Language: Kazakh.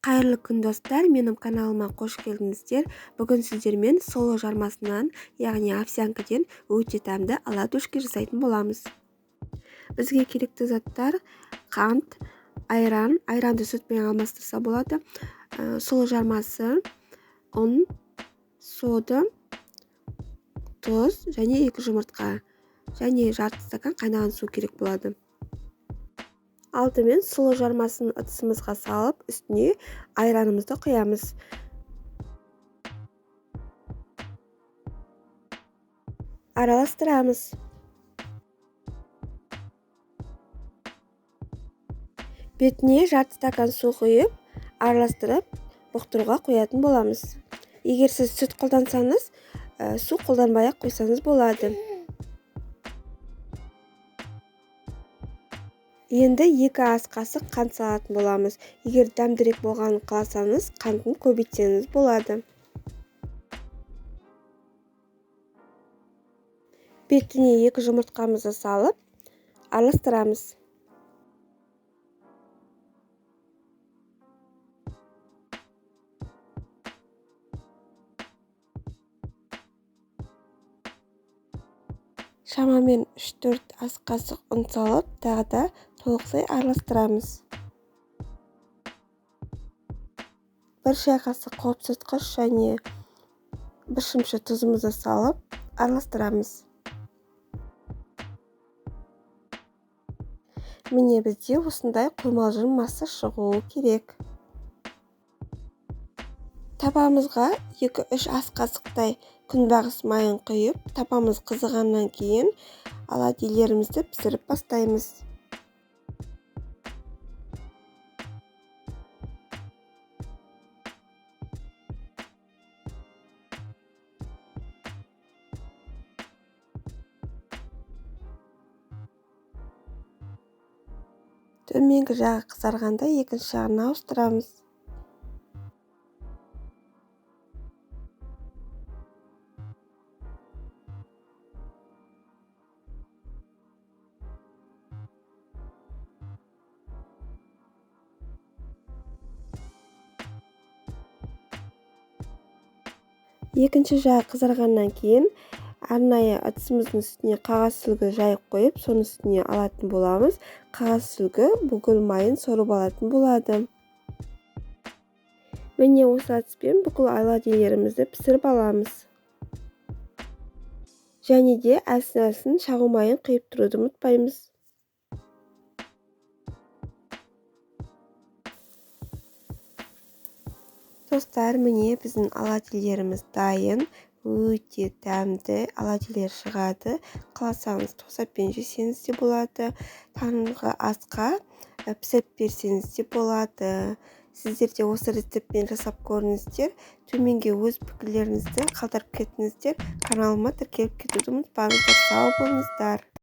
Қайырлы күн достар, менің каналыма қош келдіңіздер. Бүгін сіздермен соло жармасынан, яғни овсянкіден өте тәмді оладушки жасайтын боламыз. Бізге керекті заттар: қант, айранды сүтпен алмастырса болады, соло жармасы, ұн, сода, тұз және 2 жұмыртқа және жарты стакан қайнаған су керек болады. Алдымен соло жармасын ыдысымызға салып, үстіне айранымызды құямыз. Араластырамыз. Бетіне жарты стакан су құйып, араластырып, бұқтыруға қоятын боламыз. Егер сіз сүт қолдансаңыз, су қолданбай-ақ қойсаңыз болады. Енді 2 ас қасық қант салатын боламыз. Егер дәмдірек болғанын қаласаңыз, қантын көбейтсеңіз болады. Бетіне 2 жұмыртқамызды салып, араластырамыз. Шамамен 3-4 ас қасық ұн салып, тағы да толықтай араластырамыз. 1 шай қасық қауіпсізгіш және 1 шымшы тұзымызды салып, араластырамыз. Міне бізде осындай қоймалжың масса шығуы керек. Табамызға 2-3 ас қасықтай күнбағыс майын құйып, табамыз қызығаннан кейін оладьилерімізді пісіріп бастаймыз. Төменгі жағы қызарғанда екінші жағына ауыстырамыз. Екінші жағы қызарғаннан кейін арнайы ыдысымыздың үстіне қағаз сүлгі жайып қойып, соның үстіне алатын боламыз. Қағаз сүлгі бүкіл майын сорып алатын болады. Міне осы әдіспен бүкіл оладьилерімізді пісіріп аламыз. Және де әлсін-әлсін шағу майын құйып тұруды ұмытпаймыз. Достар, міне біздің оладьилеріміз дайын. Өте тәмді оладьилер шығады. Қаласаңыз тосаппен жесеңіз де болады. Таңғы асқа пісіріп берсеңіз де болады. Сіздер де осы рецептпен жасап көріңіздер. Төменге өз пікірлеріңізді қалдырып кетіңіздер. Каналыма тіркеліп кетуді ұмытпаңыздар. Сау болыңыздар.